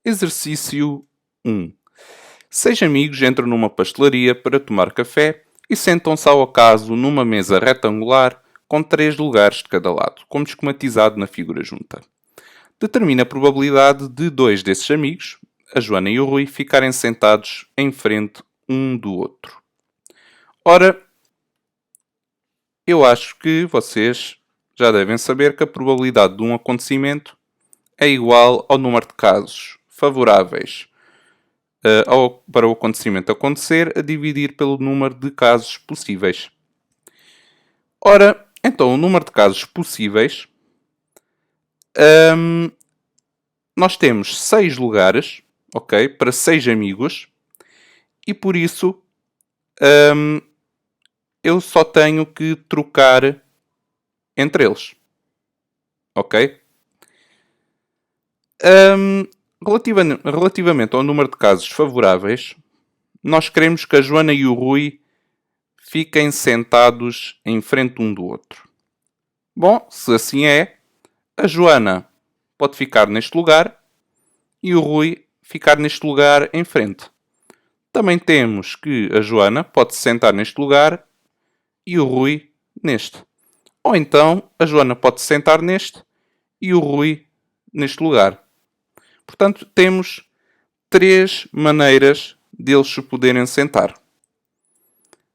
Exercício 1. 6 amigos entram numa pastelaria para tomar café e sentam-se ao acaso numa mesa retangular com 3 lugares de cada lado, como esquematizado na figura junta. Determina a probabilidade de 2 desses amigos, a Joana e o Rui, ficarem sentados em frente um do outro. Ora, eu acho que vocês já devem saber que a probabilidade de um acontecimento é igual ao número de casos favoráveis para o acontecimento acontecer a dividir pelo número de casos possíveis. Ora, então o número de casos possíveis, nós temos 6 lugares, ok, para 6 amigos, e por isso eu só tenho que trocar entre eles, ok? Relativamente ao número de casos favoráveis, nós queremos que a Joana e o Rui fiquem sentados em frente um do outro. Bom, se assim é, a Joana pode ficar neste lugar e o Rui ficar neste lugar em frente. Também temos que a Joana pode se sentar neste lugar e o Rui neste. Ou então a Joana pode se sentar neste e o Rui neste lugar. Portanto, temos 3 maneiras deles se poderem sentar.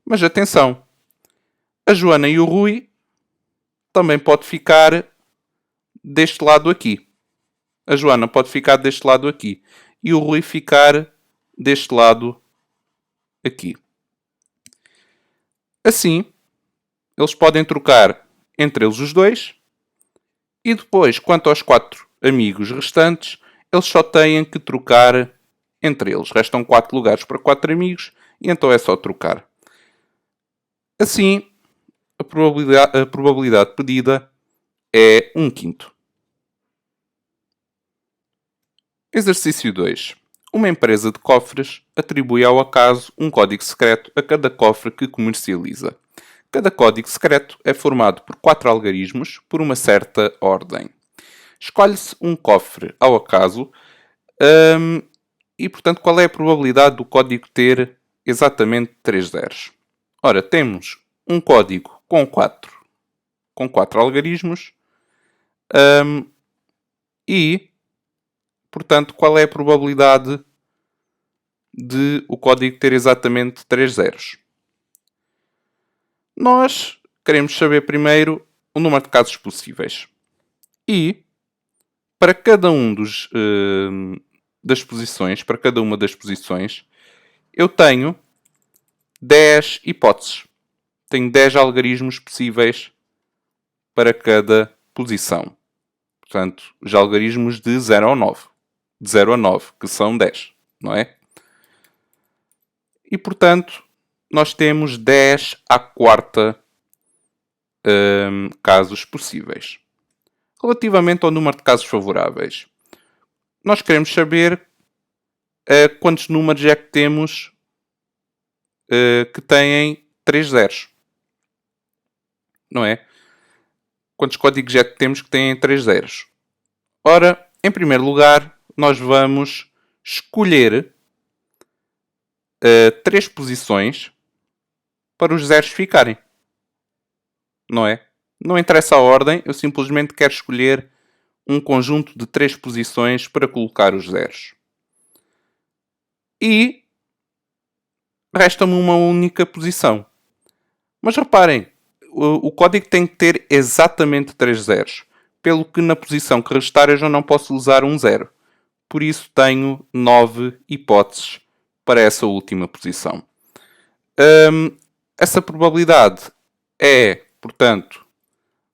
Mas atenção, a Joana e o Rui também pode ficar deste lado aqui. A Joana pode ficar deste lado aqui. E o Rui ficar deste lado aqui. Assim, eles podem trocar entre eles os dois. E depois, quanto aos 4 amigos restantes, eles só têm que trocar entre eles. Restam 4 lugares para 4 amigos e então é só trocar. Assim, a probabilidade pedida é 1/5. Exercício 2. Uma empresa de cofres atribui ao acaso um código secreto a cada cofre que comercializa. Cada código secreto é formado por 4 algarismos por uma certa ordem. Escolhe-se um cofre ao acaso e, portanto, qual é a probabilidade do código ter exatamente 3 zeros? Ora, temos um código com 4 algarismos e, portanto, qual é a probabilidade de o código ter exatamente 3 zeros? Nós queremos saber primeiro o número de casos possíveis. E, para cada um das posições, para cada uma das posições, eu tenho 10 hipóteses. Tenho 10 algarismos possíveis para cada posição. Portanto, os algarismos de 0 a 9. De 0 a 9, que são 10, não é? E, portanto, nós temos 10 à quarta casos possíveis. Relativamente ao número de casos favoráveis, nós queremos saber quantos números é que temos que têm 3 zeros. Não é? Quantos códigos é que temos que têm 3 zeros? Ora, em primeiro lugar, nós vamos escolher 3 posições para os zeros ficarem. Não é? Não interessa a ordem, eu simplesmente quero escolher um conjunto de 3 posições para colocar os zeros. E resta-me uma única posição. Mas reparem, o código tem que ter exatamente 3 zeros. Pelo que na posição que restar eu já não posso usar um zero. Por isso tenho 9 hipóteses para essa última posição. Essa probabilidade é, portanto,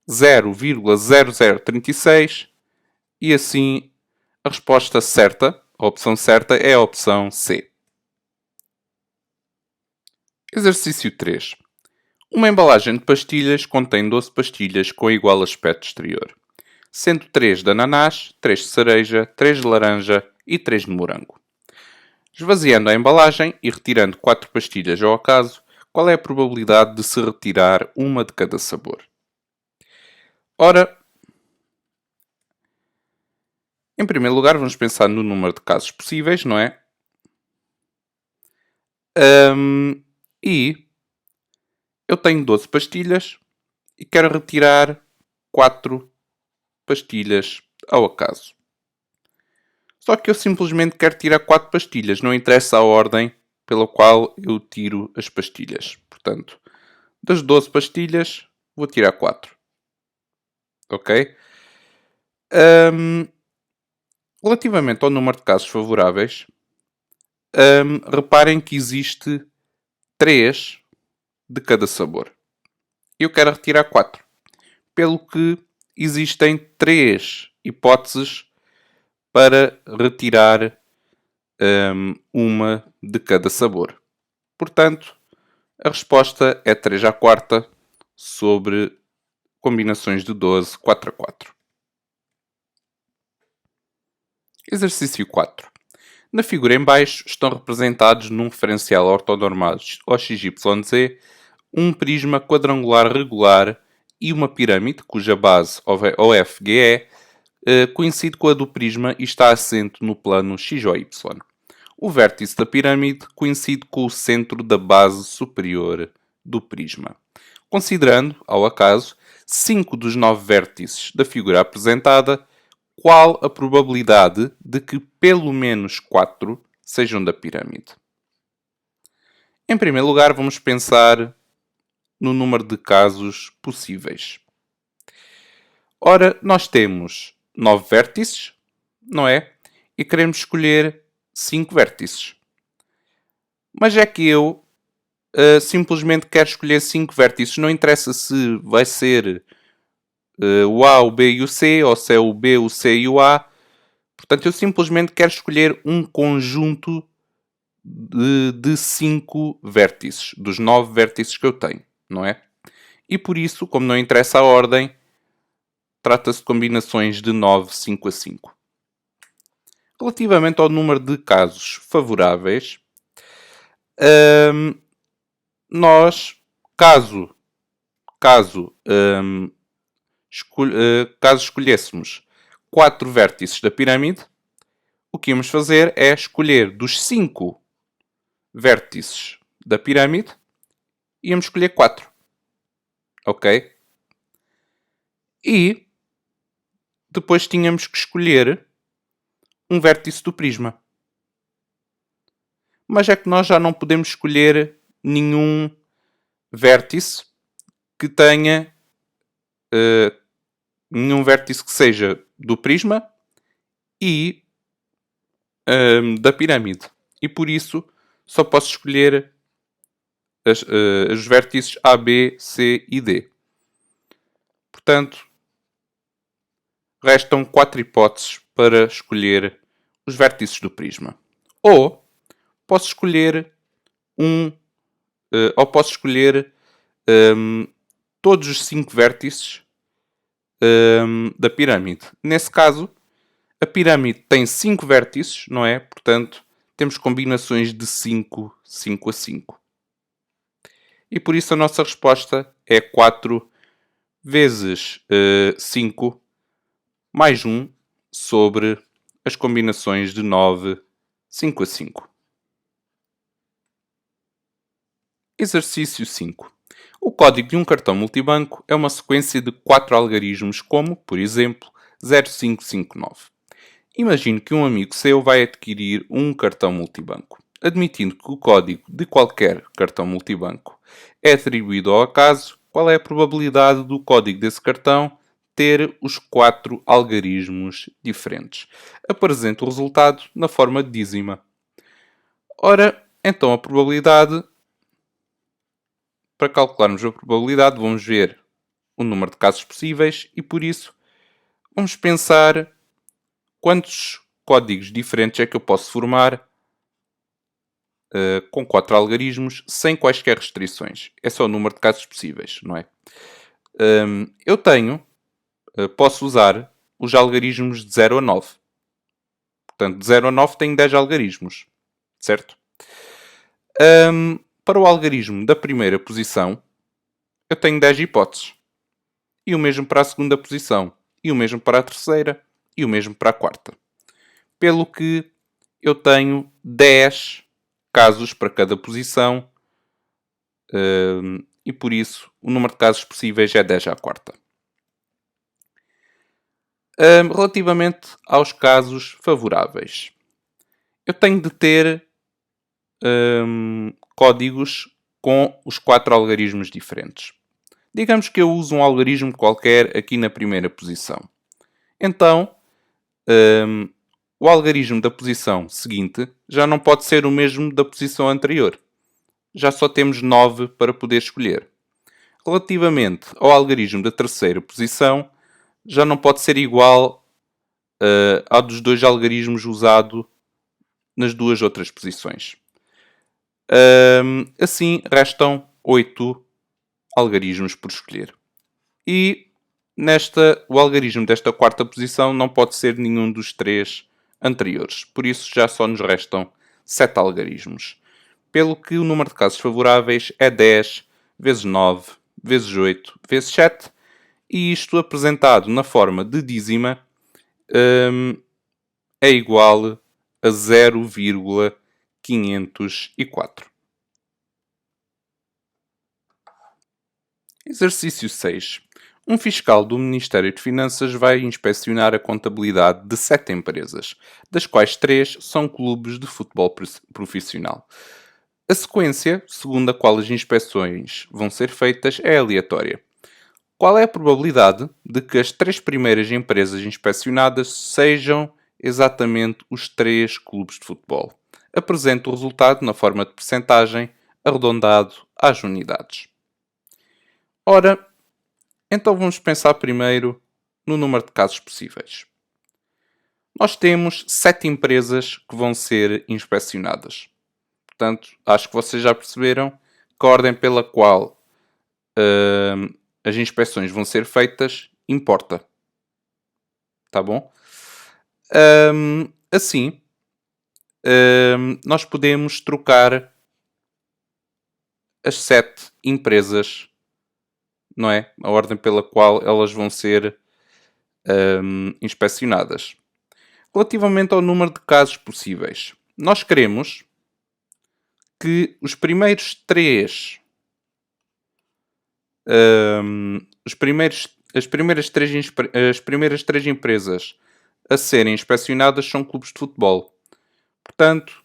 0,0036 e assim a resposta certa, a opção certa, é a opção C. Exercício 3. Uma embalagem de pastilhas contém 12 pastilhas com igual aspecto exterior, sendo 3 de ananás, 3 de cereja, 3 de laranja e 3 de morango. Esvaziando a embalagem e retirando 4 pastilhas ao acaso, qual é a probabilidade de se retirar uma de cada sabor? Ora, Em primeiro lugar, vamos pensar no número de casos possíveis, não é? E eu tenho 12 pastilhas e quero retirar 4 pastilhas ao acaso. Só que eu simplesmente quero tirar 4 pastilhas, não interessa a ordem pela qual eu tiro as pastilhas. Portanto, das 12 pastilhas, vou tirar 4. Ok? Relativamente ao número de casos favoráveis, reparem que existe 3 de cada sabor. Eu quero retirar 4. Pelo que existem 3 hipóteses para retirar uma de cada sabor. Portanto, a resposta é 3 à quarta sobre combinações de 12, 4 a 4. Exercício 4. Na figura em baixo estão representados num referencial ortonormado OXYZ um prisma quadrangular regular e uma pirâmide cuja base OFGE coincide com a do prisma e está assente no plano XOY. O vértice da pirâmide coincide com o centro da base superior do prisma. Considerando, ao acaso, 5 dos 9 vértices da figura apresentada, qual a probabilidade de que pelo menos 4 sejam da pirâmide? Em primeiro lugar, vamos pensar no número de casos possíveis. Ora, nós temos 9 vértices, não é? E queremos escolher 5 vértices. Mas é que eu simplesmente quero escolher 5 vértices. Não interessa se vai ser o A, o B e o C, ou se é o B, o C e o A. Portanto, eu simplesmente quero escolher um conjunto de 5 vértices, dos 9 vértices que eu tenho, não é? E por isso, como não interessa a ordem, trata-se de combinações de 9, 5 a 5. Relativamente ao número de casos favoráveis, nós, caso escolhêssemos 4 vértices da pirâmide, o que íamos fazer é escolher dos 5 vértices da pirâmide, íamos escolher 4. Ok? E depois tínhamos que escolher um vértice do prisma. Mas é que nós já não podemos escolher nenhum vértice que tenha nenhum vértice que seja do prisma e da pirâmide. E por isso só posso escolher os vértices A, B, C e D. Portanto, restam 4 hipóteses para escolher os vértices do prisma. Ou posso escolher todos os 5 vértices da pirâmide. Nesse caso, a pirâmide tem 5 vértices, não é? Portanto, temos combinações de 5, 5 a 5. E por isso a nossa resposta é 4 vezes 5 mais 1 sobre as combinações de 9, 5 a 5. Exercício 5. O código de um cartão multibanco é uma sequência de 4 algarismos como, por exemplo, 0559. Imagine que um amigo seu vai adquirir um cartão multibanco. Admitindo que o código de qualquer cartão multibanco é atribuído ao acaso, qual é a probabilidade do código desse cartão ter os 4 algarismos diferentes? Apresente o resultado na forma de dízima. Ora, então a probabilidade, para calcularmos a probabilidade, vamos ver o número de casos possíveis e por isso vamos pensar quantos códigos diferentes é que eu posso formar com 4 algarismos sem quaisquer restrições. Esse é o número de casos possíveis, não é? Eu posso usar os algarismos de 0 a 9. Portanto, de 0 a 9 tenho 10 algarismos, certo? Para o algarismo da primeira posição, eu tenho 10 hipóteses. E o mesmo para a segunda posição. E o mesmo para a terceira. E o mesmo para a quarta. pelo que eu tenho 10 casos para cada posição e por isso o número de casos possíveis é 10 à quarta. Relativamente aos casos favoráveis, eu tenho de ter códigos com os 4 algarismos diferentes. Digamos que eu uso um algarismo qualquer aqui na primeira posição. Então, o algarismo da posição seguinte já não pode ser o mesmo da posição anterior. Já só temos 9 para poder escolher. Relativamente ao algarismo da terceira posição, já não pode ser igual ao dos dois algarismos usados nas duas outras posições. Assim, restam 8 algarismos por escolher. E o algarismo desta quarta posição não pode ser nenhum dos 3 anteriores. Por isso, já só nos restam 7 algarismos. Pelo que o número de casos favoráveis é 10 vezes 9 vezes 8 vezes 7. E isto apresentado na forma de dízima é igual a 0,504. Exercício 6. Um fiscal do Ministério de Finanças vai inspecionar a contabilidade de 7 empresas, das quais 3 são clubes de futebol profissional. A sequência, segundo a qual as inspeções vão ser feitas, é aleatória. Qual é a probabilidade de que as 3 primeiras empresas inspecionadas sejam exatamente os 3 clubes de futebol? Apresente o resultado na forma de percentagem, arredondado às unidades. Ora, então vamos pensar primeiro no número de casos possíveis. Nós temos 7 empresas que vão ser inspecionadas. Portanto, acho que vocês já perceberam que a ordem pela qual as inspeções vão ser feitas importa. Tá bom? Assim, nós podemos trocar as 7 empresas, não é? A ordem pela qual elas vão ser inspecionadas. Relativamente ao número de casos possíveis, nós queremos que os primeiros 3 as primeiras 3 empresas a serem inspecionadas são clubes de futebol. Portanto,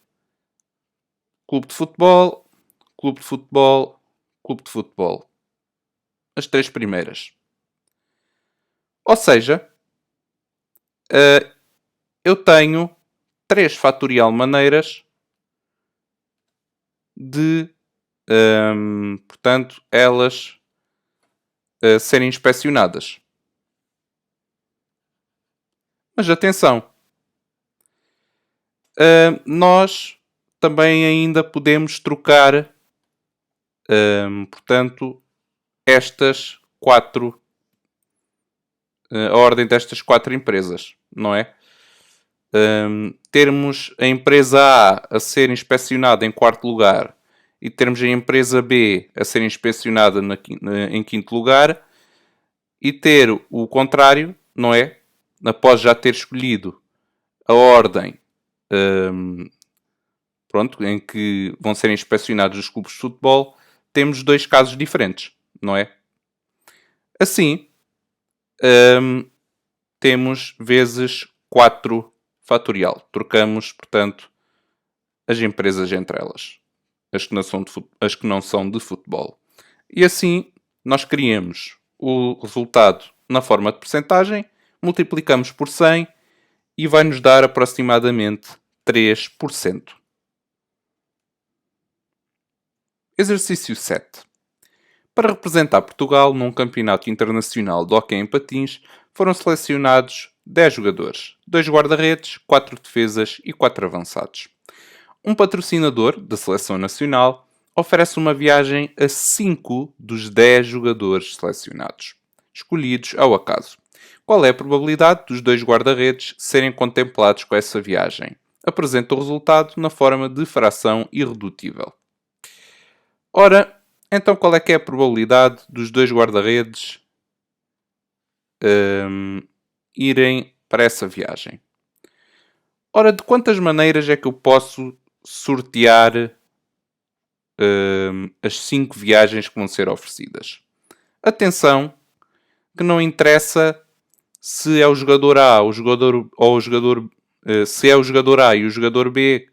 clube de futebol, clube de futebol, clube de futebol. As 3 primeiras. Ou seja, eu tenho 3 fatorial maneiras de, portanto, elas serem inspecionadas. Mas atenção, nós também ainda podemos trocar, portanto, estas 4, a ordem destas 4 empresas, não é? Termos a empresa A a ser inspecionada em quarto lugar e termos a empresa B a ser inspecionada em quinto lugar e ter o contrário, não é? Após já ter escolhido a ordem em que vão ser inspecionados os clubes de futebol, temos 2 casos diferentes, não é? Assim, temos vezes 4 fatorial. Trocamos, portanto, as empresas entre elas, as que não são de futebol. E assim, nós criamos o resultado na forma de percentagem, multiplicamos por 100 e vai nos dar aproximadamente 3%. Exercício 7. Para representar Portugal num campeonato internacional de hóquei em patins, foram selecionados 10 jogadores, 2 guarda-redes, 4 defesas e 4 avançados. Um patrocinador da seleção nacional oferece uma viagem a 5 dos 10 jogadores selecionados, escolhidos ao acaso. Qual é a probabilidade dos 2 guarda-redes serem contemplados com essa viagem? Apresenta o resultado na forma de fração irredutível. Ora, então qual é que é a probabilidade dos 2 guarda-redes irem para essa viagem? Ora, de quantas maneiras é que eu posso sortear as 5 viagens que vão ser oferecidas? Atenção, que não interessa se é o jogador A ou o jogador se é o jogador A e o jogador B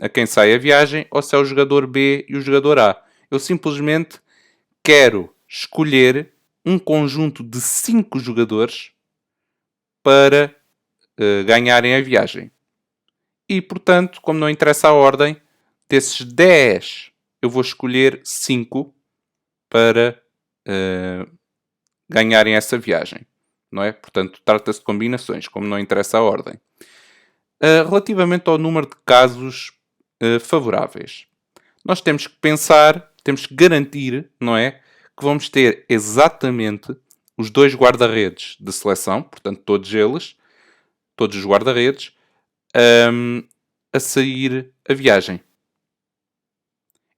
a quem sai a viagem, ou se é o jogador B e o jogador A. Eu simplesmente quero escolher um conjunto de 5 jogadores para ganharem a viagem. E, portanto, como não interessa a ordem, desses 10 eu vou escolher 5 para ganharem essa viagem. Não é? Portanto, trata-se de combinações, como não interessa a ordem. Relativamente ao número de casos favoráveis, nós temos que pensar, temos que garantir, não é? Que vamos ter exatamente os 2 guarda-redes de seleção, portanto, todos eles, todos os guarda-redes, a sair a viagem.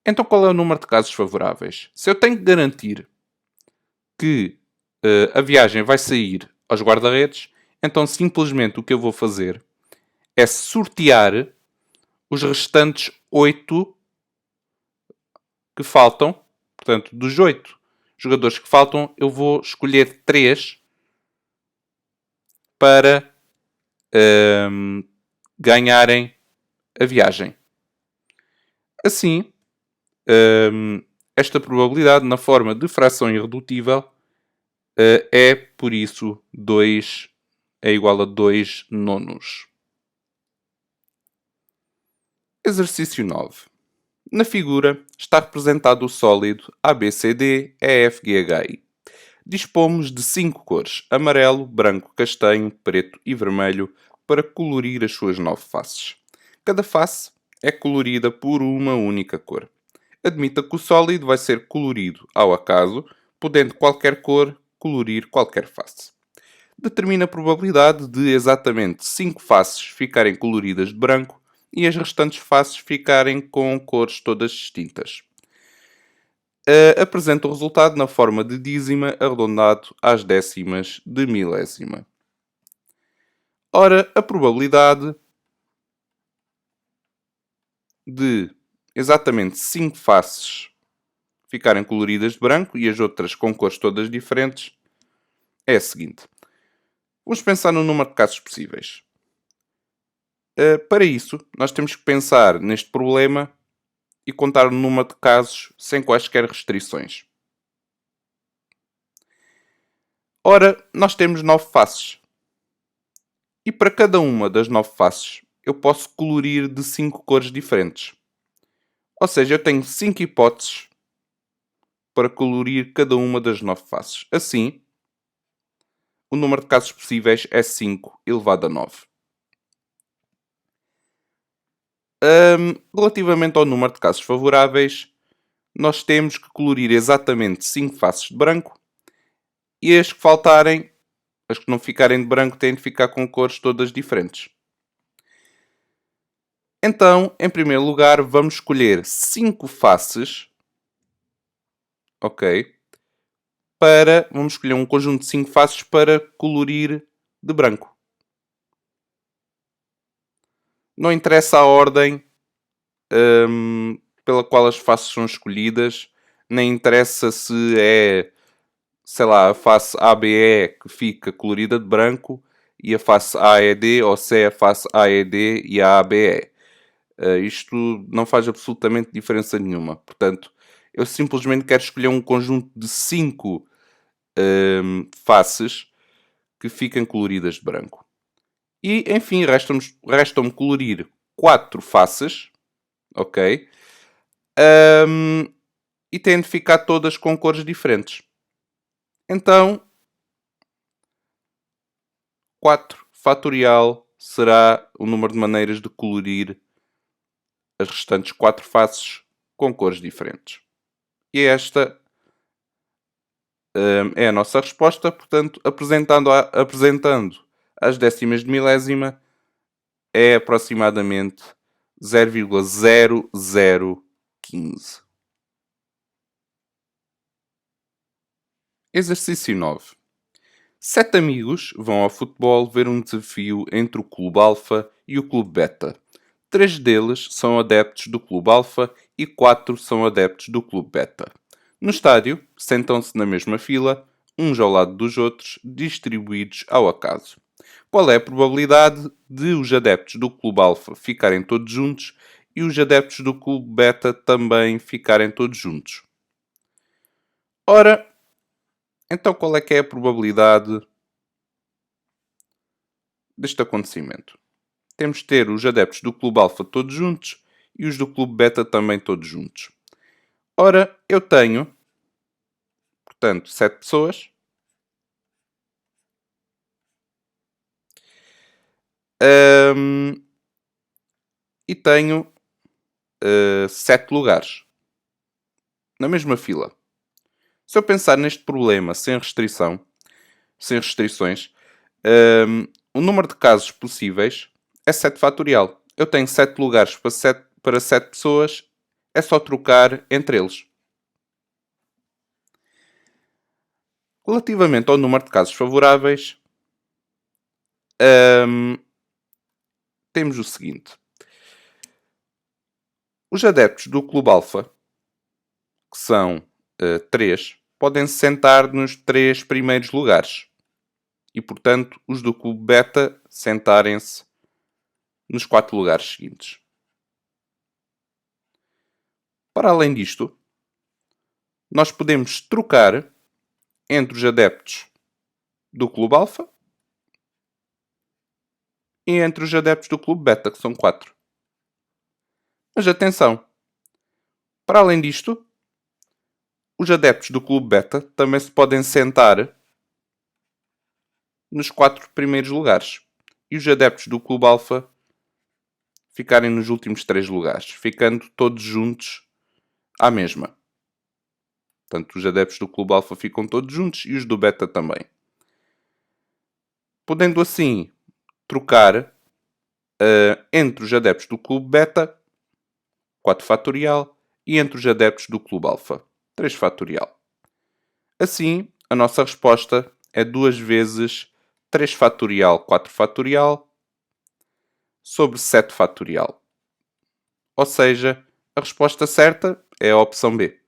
Então, qual é o número de casos favoráveis? Se eu tenho que garantir que a viagem vai sair aos guarda-redes, então simplesmente o que eu vou fazer é sortear os restantes 8 que faltam. Portanto, dos 8 jogadores que faltam, eu vou escolher 3 para ganharem a viagem. Assim, esta probabilidade na forma de fração irredutível é, por isso, 2 é igual a 2 nonos. Exercício 9. Na figura está representado o sólido ABCD, EFGHI. Dispomos de 5 cores: amarelo, branco, castanho, preto e vermelho para colorir as suas 9 faces. Cada face é colorida por uma única cor. Admita que o sólido vai ser colorido ao acaso, podendo qualquer cor colorir qualquer face. Determina a probabilidade de exatamente 5 faces ficarem coloridas de branco e as restantes faces ficarem com cores todas distintas. Apresenta o resultado na forma de dízima arredondado às décimas de milésima. Ora, a probabilidade de exatamente 5 faces ficarem coloridas de branco e as outras com cores todas diferentes é a seguinte. Vamos pensar no número de casos possíveis. Para isso, nós temos que pensar neste problema e contar o número de casos sem quaisquer restrições. Ora, nós temos 9 faces. E para cada uma das 9 faces, eu posso colorir de 5 cores diferentes. Ou seja, eu tenho 5 hipóteses para colorir cada uma das 9 faces. Assim, o número de casos possíveis é 5 elevado a 9. Relativamente ao número de casos favoráveis, nós temos que colorir exatamente 5 faces de branco e as que faltarem, as que não ficarem de branco, têm de ficar com cores todas diferentes. Então, em primeiro lugar, vamos escolher 5 faces, ok? Vamos escolher um conjunto de 5 faces para colorir de branco. Não interessa a ordem pela qual as faces são escolhidas, nem interessa se é, sei lá, a face ABE que fica colorida de branco e a face AED, ou se é a face AED e a ABE. Isto não faz absolutamente diferença nenhuma. Portanto, eu simplesmente quero escolher um conjunto de 5 faces que fiquem coloridas de branco. E, enfim, restam-me colorir 4 faces, ok? E têm de ficar todas com cores diferentes. Então, 4 fatorial será o número de maneiras de colorir as restantes 4 faces com cores diferentes. E esta é a nossa resposta. Portanto, apresentando as décimas de milésima, é aproximadamente 0,0015. Exercício 9. Sete amigos vão ao futebol ver um desafio entre o Clube Alfa e o Clube Beta. Três deles são adeptos do Clube Alfa e quatro são adeptos do Clube Beta. No estádio, sentam-se na mesma fila, uns ao lado dos outros, distribuídos ao acaso. Qual é a probabilidade de os adeptos do Clube Alfa ficarem todos juntos e os adeptos do Clube Beta também ficarem todos juntos? Ora, então qual é que é a probabilidade deste acontecimento? Temos de ter os adeptos do Clube Alfa todos juntos e os do Clube Beta também todos juntos. Ora, eu tenho, portanto, 7 pessoas. E tenho 7 lugares na mesma fila. Se eu pensar neste problema sem restrições, o número de casos possíveis é 7 fatorial. Eu tenho 7 lugares para 7 pessoas, é só trocar entre eles. Relativamente ao número de casos favoráveis, temos o seguinte. Os adeptos do Clube Alfa, que são 3, podem se sentar nos 3 primeiros lugares. E, portanto, os do Clube Beta sentarem-se nos 4 lugares seguintes. Para além disto, nós podemos trocar entre os adeptos do Clube Alfa e entre os adeptos do Clube Beta, que são 4. Mas atenção, para além disto, os adeptos do Clube Beta também se podem sentar nos 4 primeiros lugares. E os adeptos do Clube Alfa ficarem nos últimos 3 lugares, ficando todos juntos à mesma. Portanto, os adeptos do Clube Alfa ficam todos juntos e os do Beta também. Podendo assim trocar entre os adeptos do Clube Beta, 4 fatorial, e entre os adeptos do Clube Alfa, 3 fatorial. Assim, a nossa resposta é 2 vezes 3 fatorial, 4 fatorial, sobre 7 fatorial. Ou seja, a resposta certa é a opção B.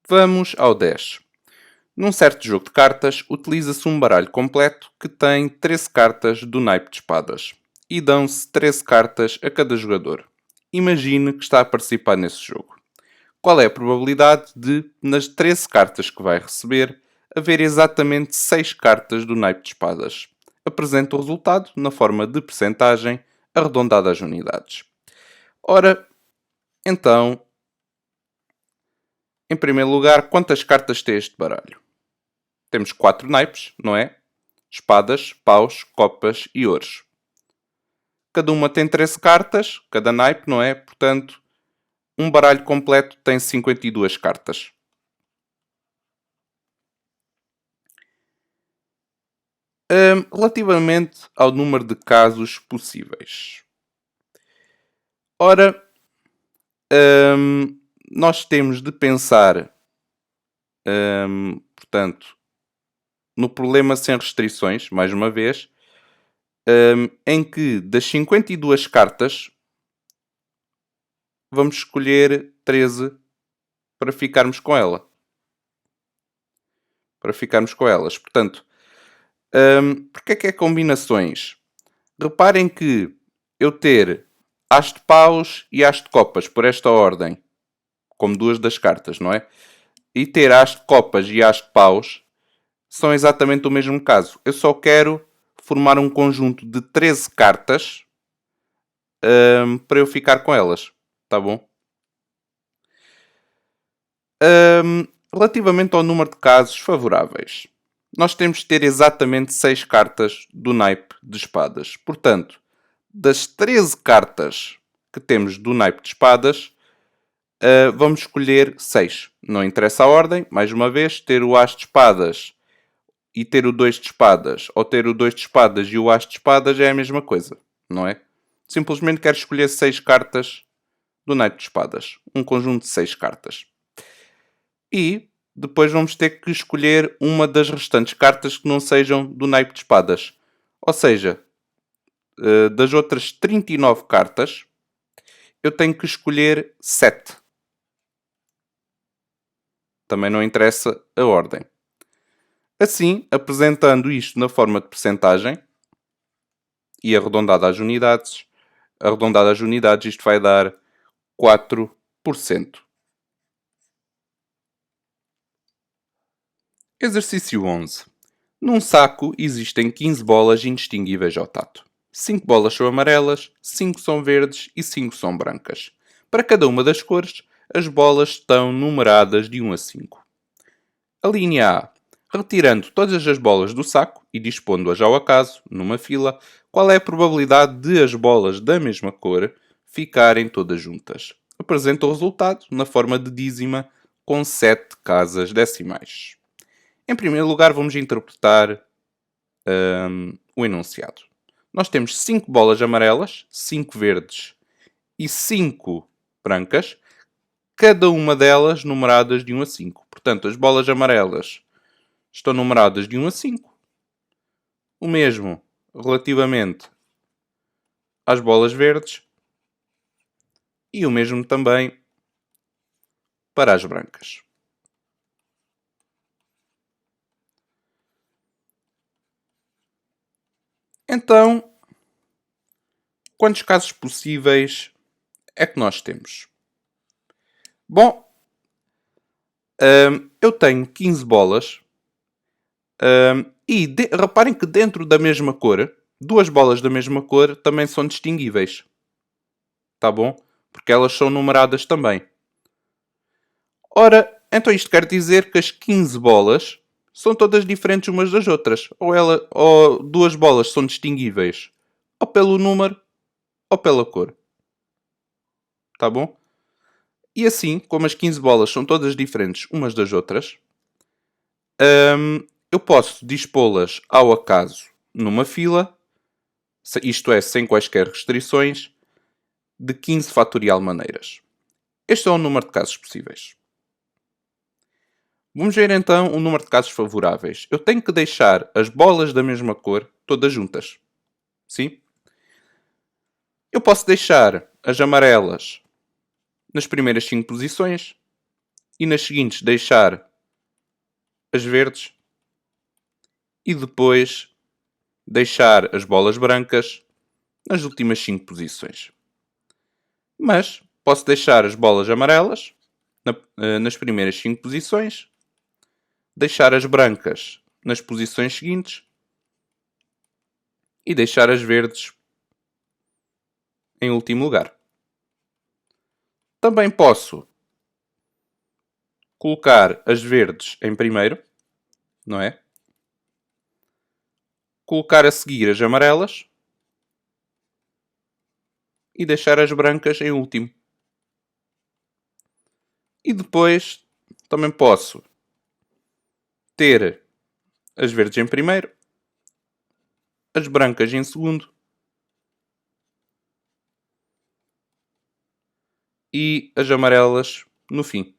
Vamos ao 10. Num certo jogo de cartas, utiliza-se um baralho completo que tem 13 cartas do naipe de espadas. E dão-se 13 cartas a cada jogador. Imagine que está a participar nesse jogo. Qual é a probabilidade de, nas 13 cartas que vai receber, haver exatamente 6 cartas do naipe de espadas? Apresenta o resultado na forma de percentagem arredondada às unidades. Ora, então, em primeiro lugar, quantas cartas tem este baralho? Temos 4 naipes, não é? Espadas, paus, copas e ouros. Cada uma tem 13 cartas, cada naipe, não é? Portanto, um baralho completo tem 52 cartas. Relativamente ao número de casos possíveis. Ora, nós temos de pensar, portanto, no problema sem restrições, mais uma vez, em que das 52 cartas vamos escolher 13 para ficarmos com ela. Para ficarmos com elas. Portanto, porque é que é combinações? Reparem que eu ter as de paus e as de copas por esta ordem, como duas das cartas, não é? E ter as de copas e as de paus são exatamente o mesmo caso. Eu só quero formar um conjunto de 13 cartas para eu ficar com elas. Tá bom? Relativamente ao número de casos favoráveis, nós temos de ter exatamente 6 cartas do naipe de espadas. Portanto, das 13 cartas que temos do naipe de espadas, vamos escolher 6. Não interessa a ordem, mais uma vez, ter o as de espadas e ter o 2 de espadas, ou ter o 2 de espadas e o as de espadas é a mesma coisa, não é? Simplesmente quero escolher 6 cartas do naipe de espadas. Um conjunto de 6 cartas. E depois vamos ter que escolher uma das restantes cartas que não sejam do naipe de espadas. Ou seja, das outras 39 cartas, eu tenho que escolher 7. Também não interessa a ordem. Assim, apresentando isto na forma de percentagem e arredondado às unidades, isto vai dar 4%. Exercício 11. Num saco existem 15 bolas indistinguíveis ao tato. 5 bolas são amarelas, 5 são verdes e 5 são brancas. Para cada uma das cores, as bolas estão numeradas de 1 a 5. A linha A. Retirando todas as bolas do saco e dispondo-as ao acaso, numa fila, qual é a probabilidade de as bolas da mesma cor ficarem todas juntas? Apresenta o resultado na forma de dízima com 7 casas decimais. Em primeiro lugar, vamos interpretar o enunciado. Nós temos 5 bolas amarelas, 5 verdes e 5 brancas, cada uma delas numeradas de 1 a 5. Portanto, as bolas amarelas estão numeradas de 1 a 5. O mesmo relativamente às bolas verdes e o mesmo também para as brancas. Então, quantos casos possíveis é que nós temos? Bom, eu tenho 15 bolas e reparem que dentro da mesma cor, duas bolas da mesma cor também são distinguíveis. Tá bom? Porque elas são numeradas também. Ora, então isto quer dizer que as 15 bolas são todas diferentes umas das outras. Ou duas bolas são distinguíveis ou pelo número ou pela cor. Tá bom? E assim, como as 15 bolas são todas diferentes umas das outras, eu posso dispô-las ao acaso numa fila, isto é, sem quaisquer restrições, de 15 fatorial maneiras. Este é o número de casos possíveis. Vamos ver então o número de casos favoráveis. Eu tenho que deixar as bolas da mesma cor todas juntas. Sim? Eu posso deixar as amarelas nas primeiras 5 posições e nas seguintes deixar as verdes e depois deixar as bolas brancas nas últimas 5 posições. Mas posso deixar as bolas amarelas nas primeiras 5 posições, deixar as brancas nas posições seguintes e deixar as verdes em último lugar. Também posso colocar as verdes em primeiro, não é? Colocar a seguir as amarelas e deixar as brancas em último. E depois também posso ter as verdes em primeiro, as brancas em segundo e as amarelas no fim.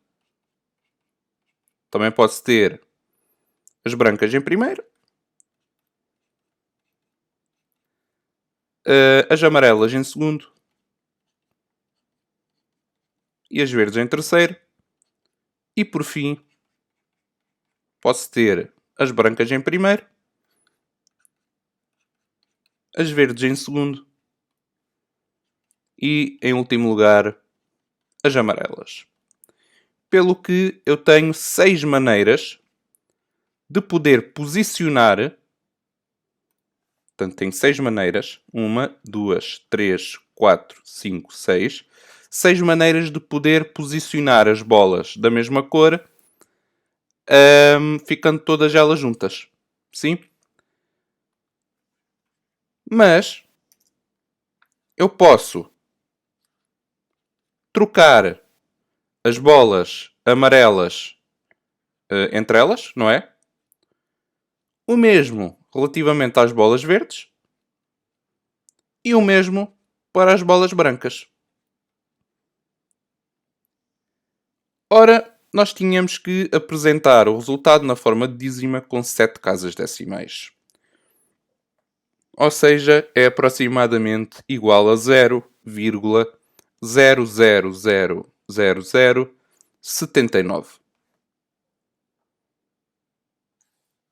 Também posso ter as brancas em primeiro, as amarelas em segundo e as verdes em terceiro. E por fim, posso ter as brancas em primeiro, as verdes em segundo e, em último lugar, as amarelas. Pelo que eu tenho 6 maneiras de poder posicionar. Portanto, tenho 6 maneiras. 1, 2, 3, 4, 5, 6. 6 maneiras de poder posicionar as bolas da mesma cor, ficando todas elas juntas. Sim? Mas eu posso trocar as bolas amarelas entre elas, não é? O mesmo relativamente às bolas verdes e o mesmo para as bolas brancas. Ora, nós tínhamos que apresentar o resultado na forma de dízima com 7 casas decimais. Ou seja, é aproximadamente igual a 0,0000079.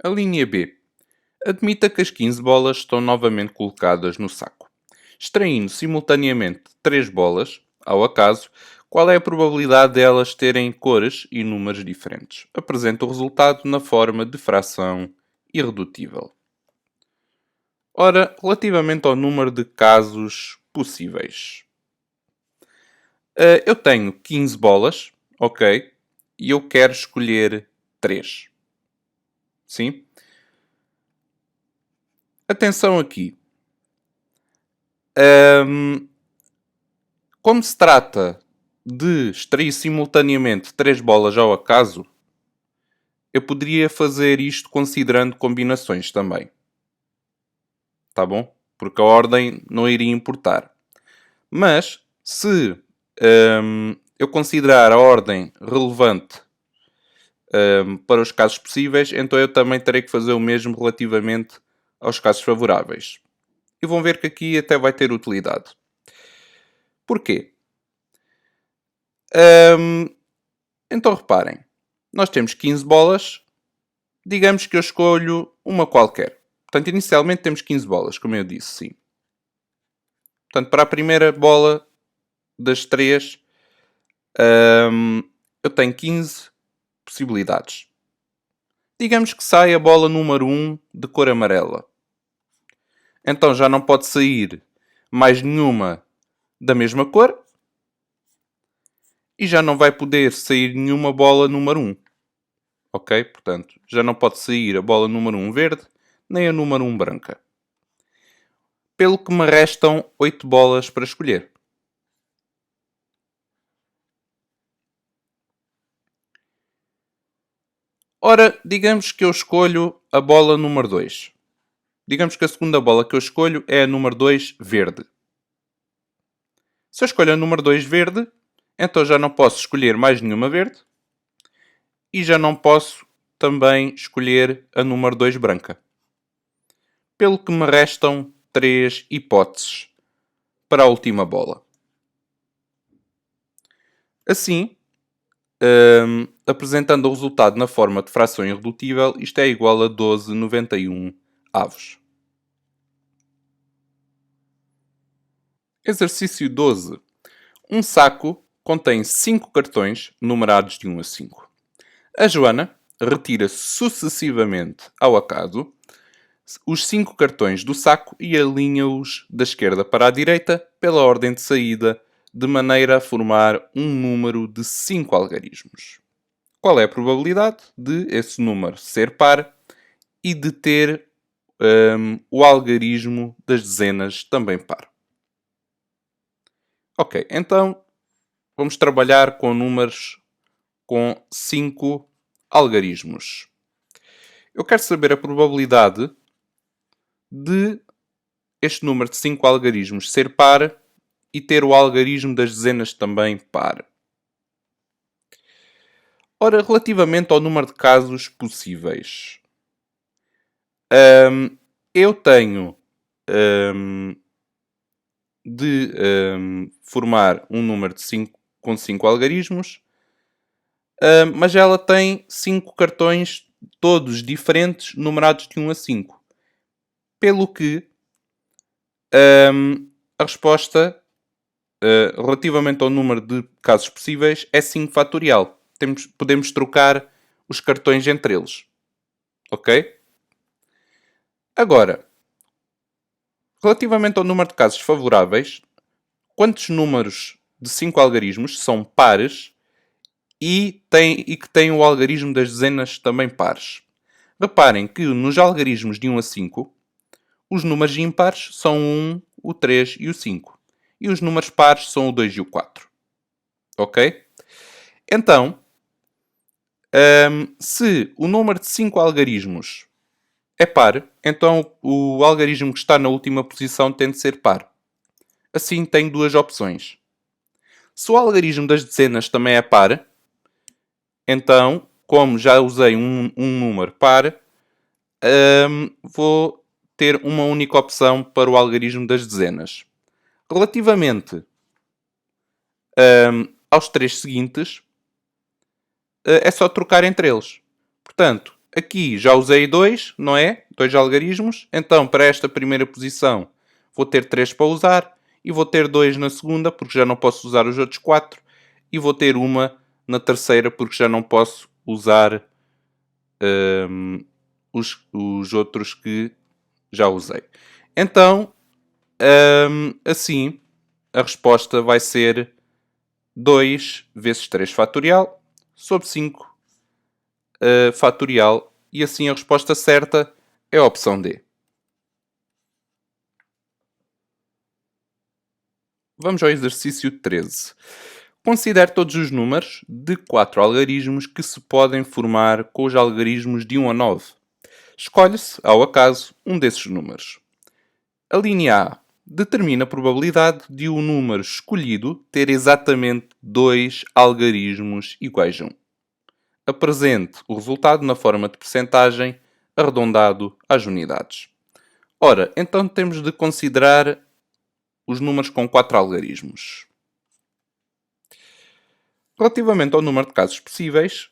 A linha B. Admita que as 15 bolas estão novamente colocadas no saco. Extraindo simultaneamente 3 bolas, ao acaso, qual é a probabilidade delas terem cores e números diferentes? Apresenta o resultado na forma de fração irredutível. Ora, relativamente ao número de casos possíveis. Eu tenho 15 bolas, ok? E eu quero escolher 3. Sim? Atenção aqui. Como se trata de extrair simultaneamente 3 bolas ao acaso, eu poderia fazer isto considerando combinações também. Tá bom? Porque a ordem não iria importar. Mas, se eu considerar a ordem relevante para os casos possíveis, então eu também terei que fazer o mesmo relativamente aos casos favoráveis. E vão ver que aqui até vai ter utilidade. Porquê? Então reparem, nós temos 15 bolas, digamos que eu escolho uma qualquer. Portanto, inicialmente temos 15 bolas, como eu disse, sim. Portanto, para a primeira bola das 3, eu tenho 15 possibilidades. Digamos que sai a bola número 1 de cor amarela. Então já não pode sair mais nenhuma da mesma cor e já não vai poder sair nenhuma bola número 1. Ok? Portanto, já não pode sair a bola número 1 verde nem a número 1 branca. Pelo que me restam 8 bolas para escolher. Ora, digamos que eu escolho a bola número 2. Digamos que a segunda bola que eu escolho é a número 2 verde. Se eu escolho a número 2 verde, então já não posso escolher mais nenhuma verde. E já não posso também escolher a número 2 branca. Pelo que me restam 3 hipóteses para a última bola. Assim, apresentando o resultado na forma de fração irredutível, isto é igual a 12,91 avos. Exercício 12. Um saco contém 5 cartões numerados de 1 a 5. A Joana retira sucessivamente ao acaso os 5 cartões do saco e alinha-os da esquerda para a direita pela ordem de saída, de maneira a formar um número de 5 algarismos. Qual é a probabilidade de esse número ser par e de ter o algarismo das dezenas também par? Ok, então vamos trabalhar com números com 5 algarismos. Eu quero saber a probabilidade de este número de 5 algarismos ser par e ter o algarismo das dezenas também par. Ora, relativamente ao número de casos possíveis, eu tenho de formar um número de 5 com 5 algarismos, mas ela tem 5 cartões todos diferentes, numerados de 1 a 5. Pelo que a resposta relativamente ao número de casos possíveis é 5 fatorial. Podemos trocar os cartões entre eles. Ok? Agora, relativamente ao número de casos favoráveis, quantos números de 5 algarismos são pares e que têm o algarismo das dezenas também pares? Reparem que nos algarismos de 1 a 5, os números ímpares são o 1, o 3 e o 5. E os números pares são o 2 e o 4. Ok? Então, se o número de 5 algarismos é par, então o algarismo que está na última posição tem de ser par. Assim, tem duas opções. Se o algarismo das dezenas também é par, Então, como já usei um número par, vou ter uma única opção para o algarismo das dezenas. Relativamente aos três seguintes, é só trocar entre eles. Portanto, aqui já usei 2, não é? 2 algarismos. Então, para esta primeira posição, vou ter 3 para usar. E vou ter 2 na segunda, porque já não posso usar os outros 4. E vou ter uma na terceira, porque já não posso usar os outros que já usei. Então, assim, a resposta vai ser 2 vezes 3 fatorial sobre 5 fatorial. E assim a resposta certa é a opção D. Vamos ao exercício 13. Considere todos os números de 4 algarismos que se podem formar com os algarismos de 1 a 9. Escolhe-se, ao acaso, um desses números. A linha A determina a probabilidade de o número escolhido ter exatamente 2 algarismos iguais a 1. Apresente o resultado na forma de percentagem arredondado às unidades. Ora, então temos de considerar os números com 4 algarismos. Relativamente ao número de casos possíveis,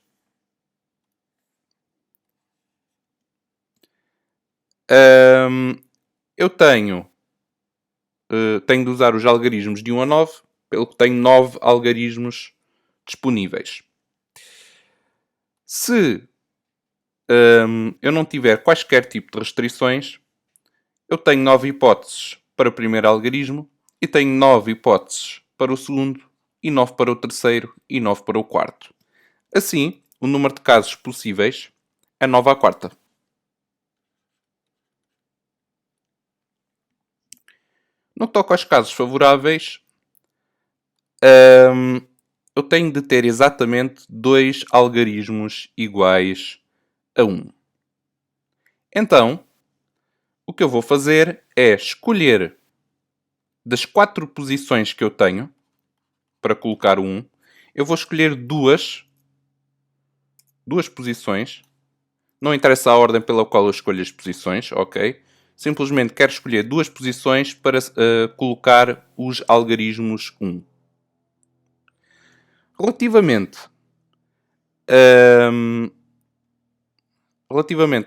eu tenho de usar os algarismos de 1 a 9, pelo que tenho 9 algarismos disponíveis. Se eu não tiver quaisquer tipo de restrições, eu tenho 9 hipóteses para o primeiro algarismo e tenho 9 hipóteses para o segundo, e 9 para o terceiro e 9 para o quarto. Assim, o número de casos possíveis é 9 à quarta. No que toca aos casos favoráveis, eu tenho de ter exatamente 2 algarismos iguais a 1. Então, o que eu vou fazer é escolher das 4 posições que eu tenho para colocar o 1, eu vou escolher duas posições. Não interessa a ordem pela qual eu escolho as posições, ok? Simplesmente quero escolher duas posições para colocar os algarismos 1. Relativamente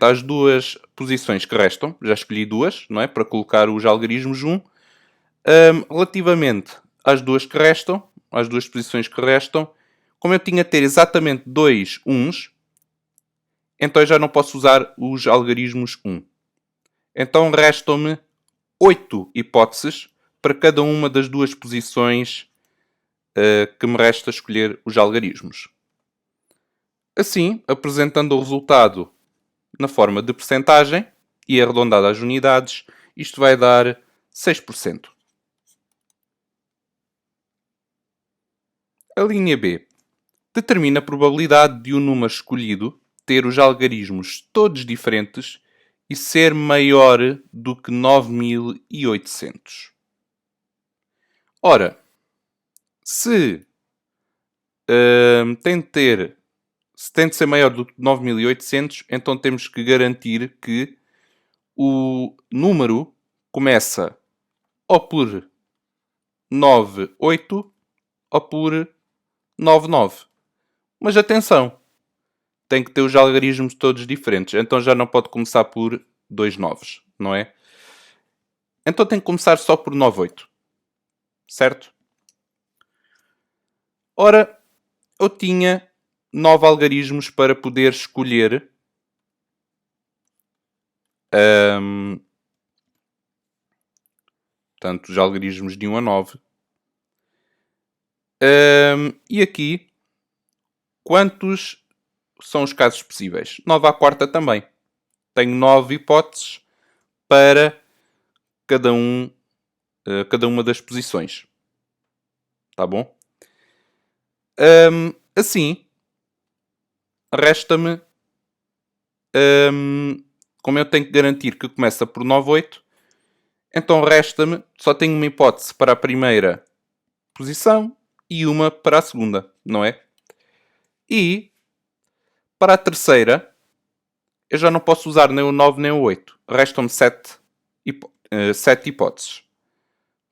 às duas posições que restam, já escolhi duas, não é? Para colocar os algarismos 1. Relativamente às duas que restam, às duas posições que restam, como eu tinha de ter exatamente dois 1s, então eu já não posso usar os algarismos 1. Então restam-me 8 hipóteses para cada uma das duas posições que me resta escolher os algarismos. Assim, apresentando o resultado na forma de percentagem e arredondado às unidades, isto vai dar 6%. A linha B determina a probabilidade de um número escolhido ter os algarismos todos diferentes e ser maior do que 9.800. Ora, se tem de ser maior do que 9.800, então temos que garantir que o número começa ou por 98 ou por 99. Mas atenção, tem que ter os algarismos todos diferentes, então já não pode começar por 2 novos, não é? Então tem que começar só por 98, certo? Ora, eu tinha 9 algarismos para poder escolher portanto, os algarismos de 1 a 9. E aqui, quantos são os casos possíveis? 9 à quarta também. Tenho 9 hipóteses para cada uma das posições. Tá bom? Assim, resta-me, como eu tenho que garantir que começa por 98, então resta-me, só tenho uma hipótese para a primeira posição e uma para a segunda, não é? E Para a terceira, eu já não posso usar nem o 9 nem o 8. Restam-me 7 hipóteses.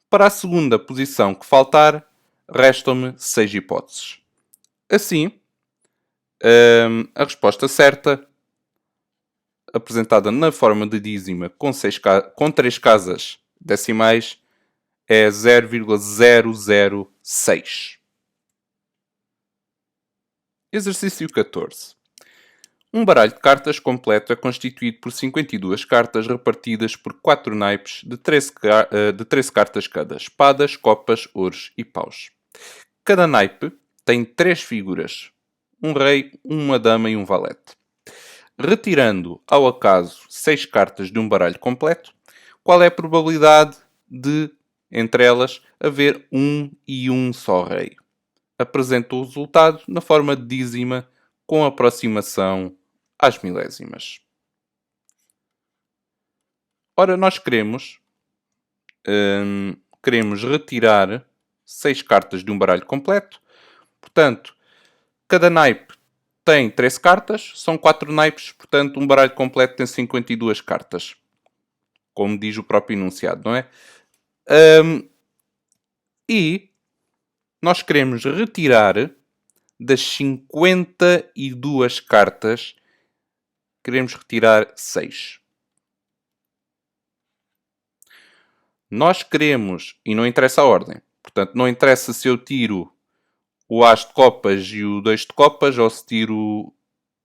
Para a segunda posição que faltar, restam-me 6 hipóteses. Assim, a resposta certa, apresentada na forma de dízima com 3 casas decimais, é 0,006. Exercício 14. Um baralho de cartas completo é constituído por 52 cartas repartidas por 4 naipes de 13 cartas cada: espadas, copas, ouros e paus. Cada naipe tem 3 figuras: um rei, uma dama e um valete. Retirando ao acaso 6 cartas de um baralho completo, qual é a probabilidade de, entre elas, haver um e um só rei? Apresenta o resultado na forma de dízima com aproximação às milésimas. Ora, nós queremos retirar 6 cartas de um baralho completo. Portanto, cada naipe tem 13 cartas, são 4 naipes, portanto um baralho completo tem 52 cartas. Como diz o próprio enunciado, não é? E nós queremos retirar das 52 cartas, queremos retirar 6. Nós queremos, e não interessa a ordem, portanto não interessa se eu tiro o as de copas e o 2 de copas, ou se tiro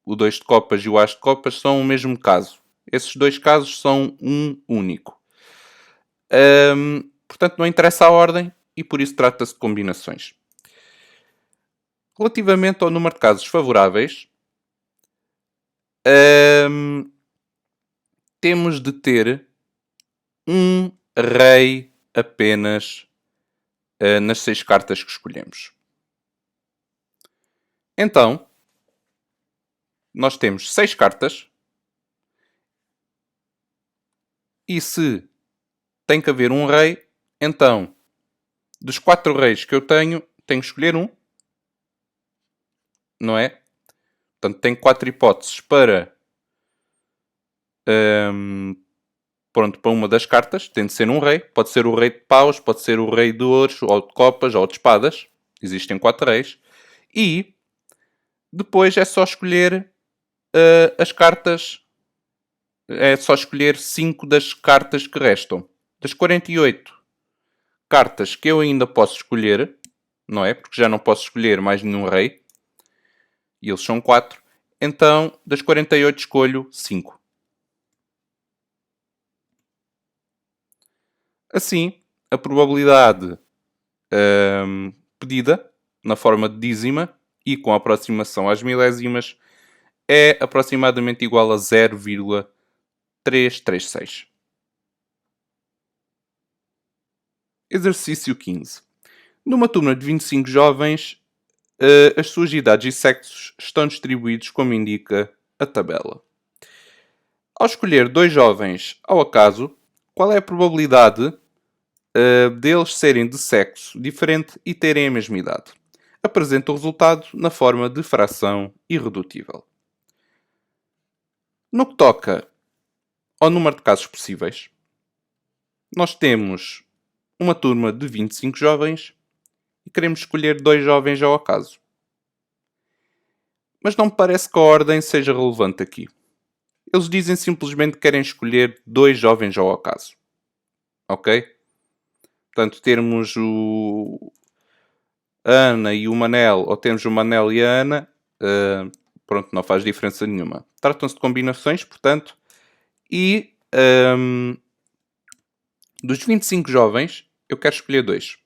o 2 de copas e o as de copas, são o mesmo caso. Esses dois casos são um único. Portanto, não interessa a ordem e por isso trata-se de combinações. Relativamente ao número de casos favoráveis, temos de ter um rei apenas nas 6 cartas que escolhemos. Então, nós temos 6 cartas e se tem que haver um rei, então, dos 4 reis que eu tenho que escolher um, não é? Portanto, tenho 4 hipóteses para para uma das cartas, tem de ser um rei. Pode ser o rei de paus, pode ser o rei de ouros, ou de copas, ou de espadas. Existem 4 reis. E depois é só escolher as cartas. É só escolher 5 das cartas que restam. Das 48 cartas que eu ainda posso escolher, não é? Porque já não posso escolher mais nenhum rei. E eles são 4. Então, das 48 escolho 5. Assim, a probabilidade pedida, na forma de dízima e com aproximação às milésimas, é aproximadamente igual a 0,336. Exercício 15. Numa turma de 25 jovens, as suas idades e sexos estão distribuídos como indica a tabela. Ao escolher 2 jovens ao acaso, qual é a probabilidade deles serem de sexo diferente e terem a mesma idade? Apresenta o resultado na forma de fração irredutível. No que toca ao número de casos possíveis, nós temos uma turma de 25 jovens e queremos escolher 2 jovens ao acaso. Mas não me parece que a ordem seja relevante aqui. Eles dizem simplesmente que querem escolher 2 jovens ao acaso. Ok? Portanto, termos a Ana e o Manel, ou temos o Manel e a Ana, pronto, não faz diferença nenhuma. Tratam-se de combinações, portanto, e dos 25 jovens, eu quero escolher 2.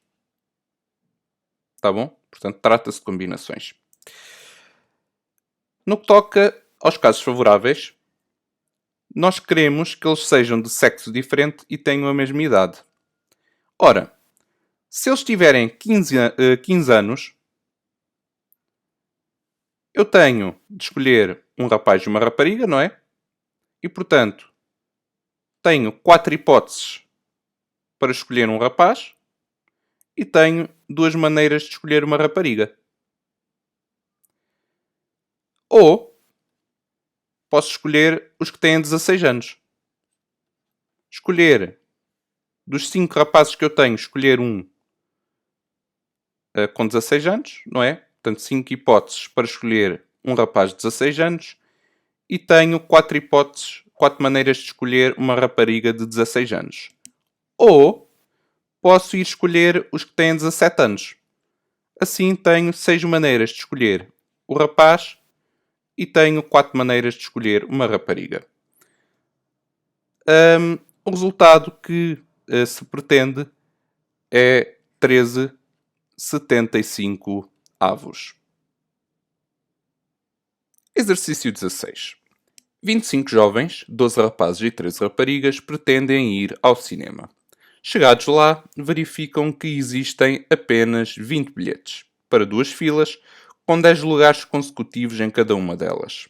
Tá bom? Portanto, trata-se de combinações. No que toca aos casos favoráveis, nós queremos que eles sejam de sexo diferente e tenham a mesma idade. Ora, se eles tiverem 15 anos, eu tenho de escolher um rapaz e uma rapariga, não é? E, portanto, tenho 4 hipóteses para escolher um rapaz e tenho 2 maneiras de escolher uma rapariga. Ou posso escolher os que têm 16 anos. Escolher, dos 5 rapazes que eu tenho, escolher um com 16 anos, não é? Portanto, 5 hipóteses para escolher um rapaz de 16 anos. E tenho 4 hipóteses, 4 maneiras de escolher uma rapariga de 16 anos. Ou posso ir escolher os que têm 17 anos. Assim tenho 6 maneiras de escolher o rapaz e tenho 4 maneiras de escolher uma rapariga. O resultado que se pretende é 13,75 avos. Exercício 16. 25 jovens, 12 rapazes e 13 raparigas pretendem ir ao cinema. Chegados lá, verificam que existem apenas 20 bilhetes, para 2 filas, com 10 lugares consecutivos em cada uma delas.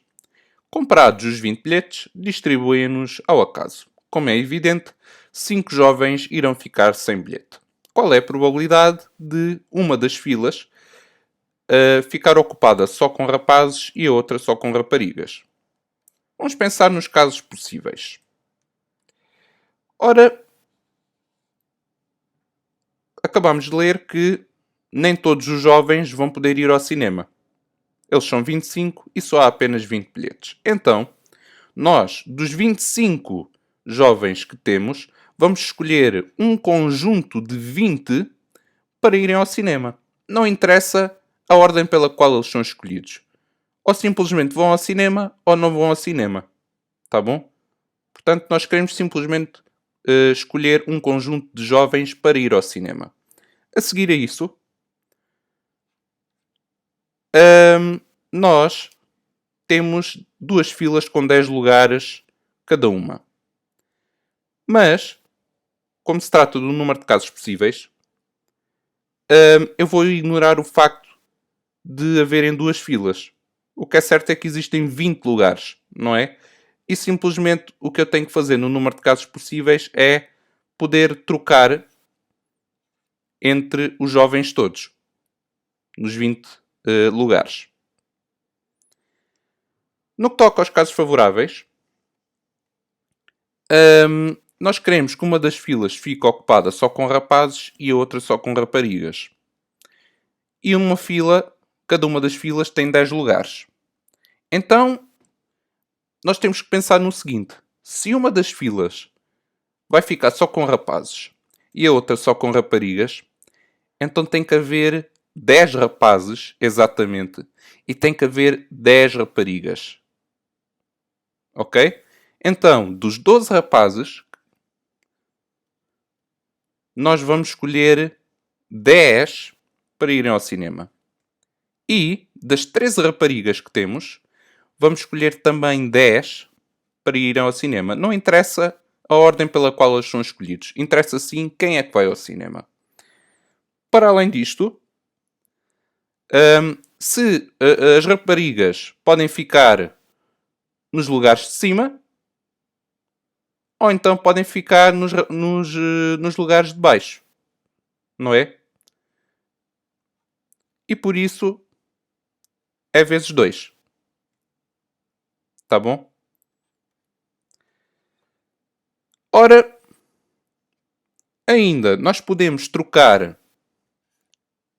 Comprados os 20 bilhetes, distribuem-nos ao acaso. Como é evidente, 5 jovens irão ficar sem bilhete. Qual é a probabilidade de uma das filas ficar ocupada só com rapazes e a outra só com raparigas? Vamos pensar nos casos possíveis. Ora, acabamos de ler que nem todos os jovens vão poder ir ao cinema. Eles são 25 e só há apenas 20 bilhetes. Então, nós, dos 25 jovens que temos, vamos escolher um conjunto de 20 para irem ao cinema. Não interessa a ordem pela qual eles são escolhidos. Ou simplesmente vão ao cinema ou não vão ao cinema. Tá bom? Portanto, nós queremos simplesmente escolher um conjunto de jovens para ir ao cinema. A seguir a isso, nós temos 2 filas com 10 lugares cada uma. Mas, como se trata do número de casos possíveis, eu vou ignorar o facto de haverem 2 filas. O que é certo é que existem 20 lugares, não é? E simplesmente o que eu tenho que fazer no número de casos possíveis é poder trocar entre os jovens todos, nos 20 lugares. No que toca aos casos favoráveis, nós queremos que uma das filas fique ocupada só com rapazes e a outra só com raparigas. E uma fila, cada uma das filas tem 10 lugares. Então, nós temos que pensar no seguinte: se uma das filas vai ficar só com rapazes e a outra só com raparigas, então tem que haver 10 rapazes, exatamente, e tem que haver 10 raparigas. Ok? Então, dos 12 rapazes, nós vamos escolher 10 para irem ao cinema. E, das 13 raparigas que temos, vamos escolher também 10 para irem ao cinema. Não interessa a ordem pela qual eles são escolhidos. Interessa sim quem é que vai ao cinema. Para além disto, se as raparigas podem ficar nos lugares de cima, ou então podem ficar nos lugares de baixo. Não é? E por isso é vezes 2. Tá bom? Ora, ainda nós podemos trocar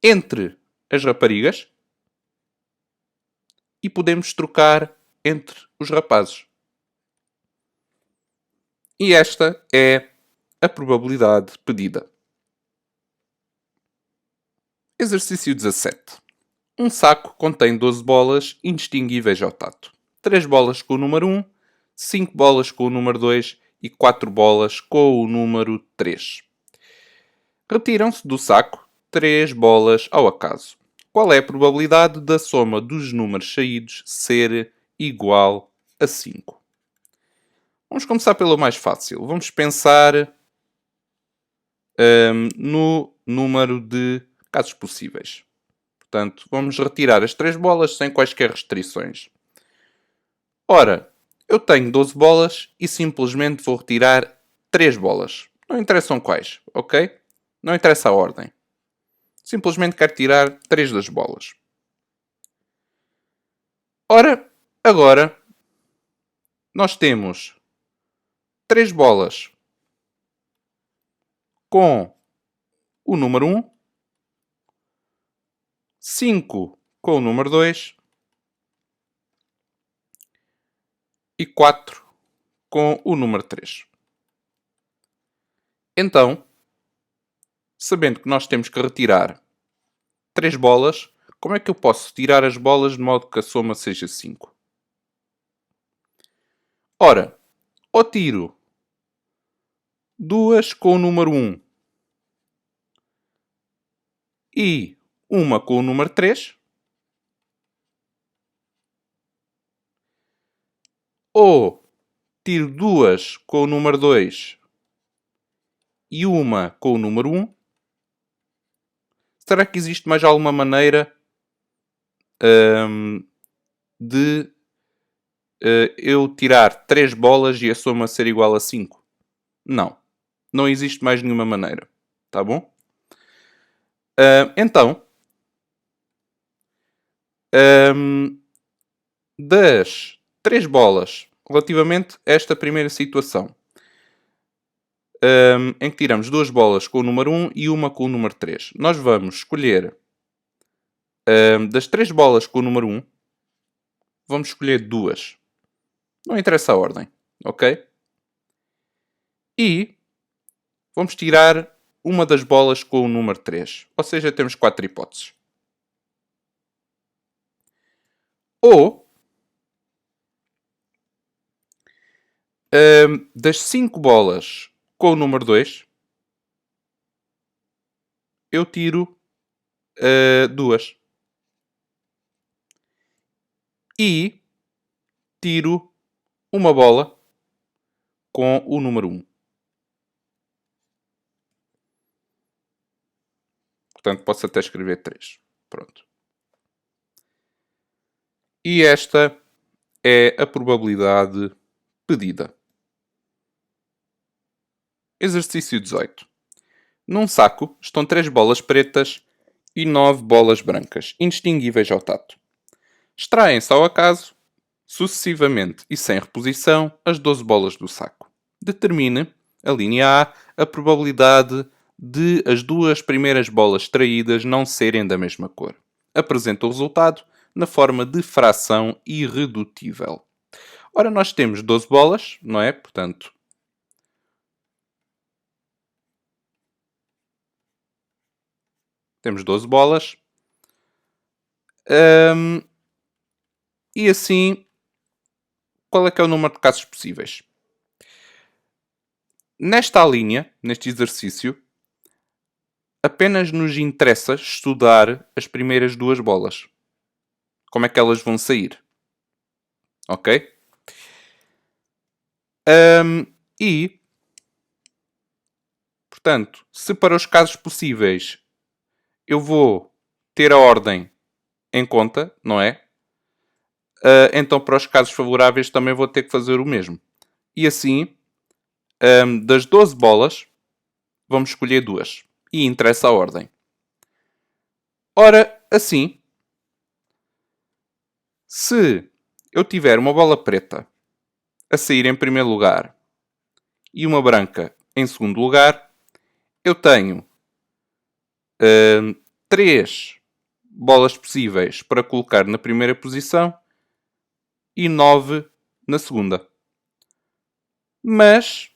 entre as raparigas e podemos trocar entre os rapazes. E esta é a probabilidade pedida. Exercício 17. Um saco contém 12 bolas indistinguíveis ao tato. 3 bolas com o número 1, 5 bolas com o número 2 e 4 bolas com o número 3. Retiram-se do saco 3 bolas ao acaso. Qual é a probabilidade da soma dos números saídos ser igual a 5? Vamos começar pelo mais fácil. Vamos pensar no número de casos possíveis. Portanto, vamos retirar as 3 bolas sem quaisquer restrições. Ora, eu tenho 12 bolas e simplesmente vou retirar 3 bolas. Não interessam quais, ok? Não interessa a ordem. Simplesmente quero tirar 3 das bolas. Ora, agora nós temos 3 bolas com o número 1, 5 com o número 2 e 4 com o número 3. Então, sabendo que nós temos que retirar 3 bolas, como é que eu posso tirar as bolas de modo que a soma seja 5? Ora, ou tiro 2 com o número 1 e uma com o número 3, ou tiro 2 com o número 2 e uma com o número 1. Será que existe mais alguma maneira de eu tirar 3 bolas e a soma ser igual a 5? Não. Não existe mais nenhuma maneira. Tá bom? Então, das 3 bolas relativamente a esta primeira situação, em que tiramos 2 bolas com o número 1 e uma com o número 3, nós vamos escolher das 3 bolas com o número 1, vamos escolher 2. Não interessa a ordem, ok? E vamos tirar uma das bolas com o número 3. Ou seja, temos 4 hipóteses. Ou, das 5 bolas com o número 2, eu tiro 2. E tiro uma bola com o número 1. Portanto, posso até escrever 3. Pronto. E esta é a probabilidade pedida. Exercício 18. Num saco estão 3 bolas pretas e 9 bolas brancas, indistinguíveis ao tato. Extraem-se ao acaso, sucessivamente e sem reposição, as 12 bolas do saco. Determine, a linha A, a probabilidade de as duas primeiras bolas extraídas não serem da mesma cor. Apresenta o resultado na forma de fração irredutível. Ora, nós temos 12 bolas, não é? Portanto, temos 12 bolas. E assim, qual é que é o número de casos possíveis? Nesta linha, neste exercício, apenas nos interessa estudar as primeiras 2 bolas. Como é que elas vão sair? Ok? E, portanto, se para os casos possíveis eu vou ter a ordem em conta, não é? Então para os casos favoráveis também vou ter que fazer o mesmo. E assim, das 12 bolas, vamos escolher 2. E interessa a ordem. Ora, assim, se eu tiver uma bola preta a sair em primeiro lugar e uma branca em segundo lugar, eu tenho 3 bolas possíveis para colocar na primeira posição e 9 na segunda. Mas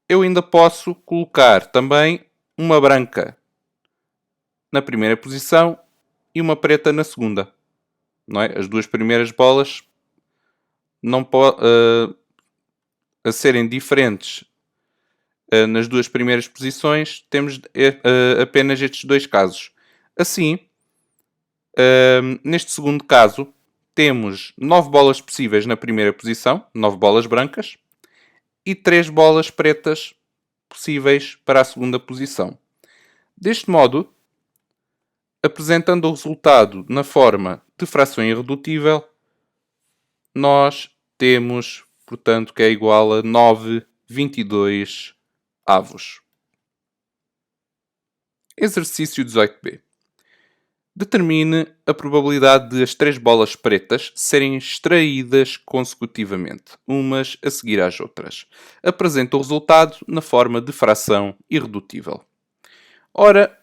eu ainda posso colocar também uma branca na primeira posição e uma preta na segunda. Não é? As 2 primeiras bolas não a serem diferentes nas 2 primeiras posições, temos apenas estes 2 casos. Assim, neste segundo caso, temos 9 bolas possíveis na primeira posição, 9 bolas brancas, e 3 bolas pretas possíveis para a segunda posição. Deste modo, apresentando o resultado na forma de fração irredutível, nós temos, portanto, que é igual a 9,22 avos. Exercício 18b. Determine a probabilidade de as 3 bolas pretas serem extraídas consecutivamente, umas a seguir às outras. Apresenta o resultado na forma de fração irredutível. Ora,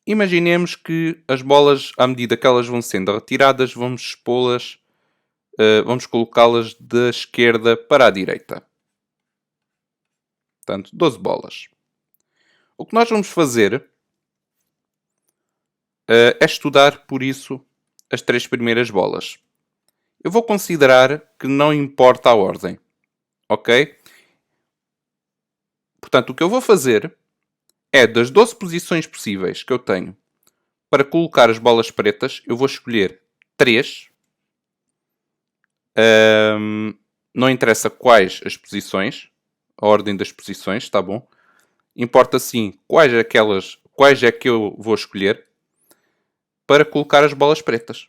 imaginemos que as bolas, à medida que elas vão sendo retiradas, vamos expô-las, vamos colocá-las da esquerda para a direita. Portanto, 12 bolas. O que nós vamos fazer é estudar, por isso, as 3 primeiras bolas. Eu vou considerar que não importa a ordem. Ok? Portanto, o que eu vou fazer é, das 12 posições possíveis que eu tenho para colocar as bolas pretas, eu vou escolher 3. Não interessa quais as posições, a ordem das posições, está bom? Importa sim quais é que eu vou escolher para colocar as bolas pretas.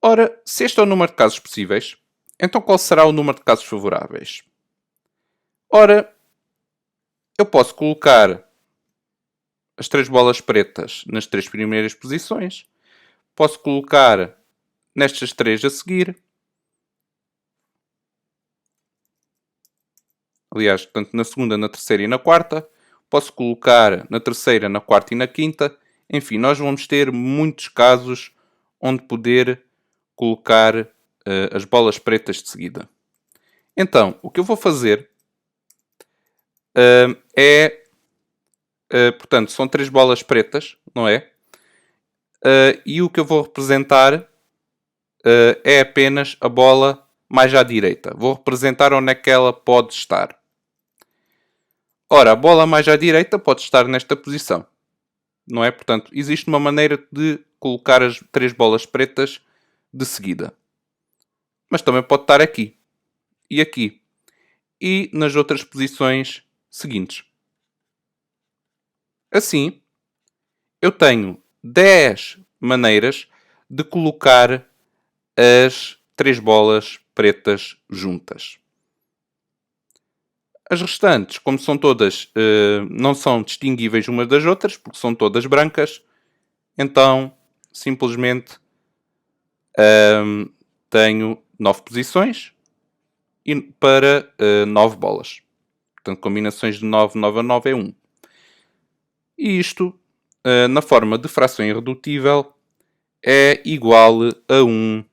Ora, se este é o número de casos possíveis, então qual será o número de casos favoráveis? Ora, eu posso colocar as 3 bolas pretas nas 3 primeiras posições. Posso colocar nestas 3 a seguir. Aliás, tanto na segunda, na terceira e na quarta. Posso colocar na terceira, na quarta e na quinta. Enfim, nós vamos ter muitos casos onde poder colocar as bolas pretas de seguida. Então, o que eu vou fazer portanto, são 3 bolas pretas, não é? E o que eu vou representar é apenas a bola mais à direita. Vou representar onde é que ela pode estar. Ora, a bola mais à direita pode estar nesta posição, não é? Portanto, existe uma maneira de colocar as 3 bolas pretas de seguida. Mas também pode estar aqui e aqui. E nas outras posições seguintes. Assim, eu tenho 10 maneiras de colocar as 3 bolas pretas juntas. As restantes, como são todas, não são distinguíveis umas das outras, porque são todas brancas, então simplesmente tenho 9 posições e para 9 bolas. Portanto, combinações de 9, 9 a 9 é 1. E isto, na forma de fração irredutível, é igual a 1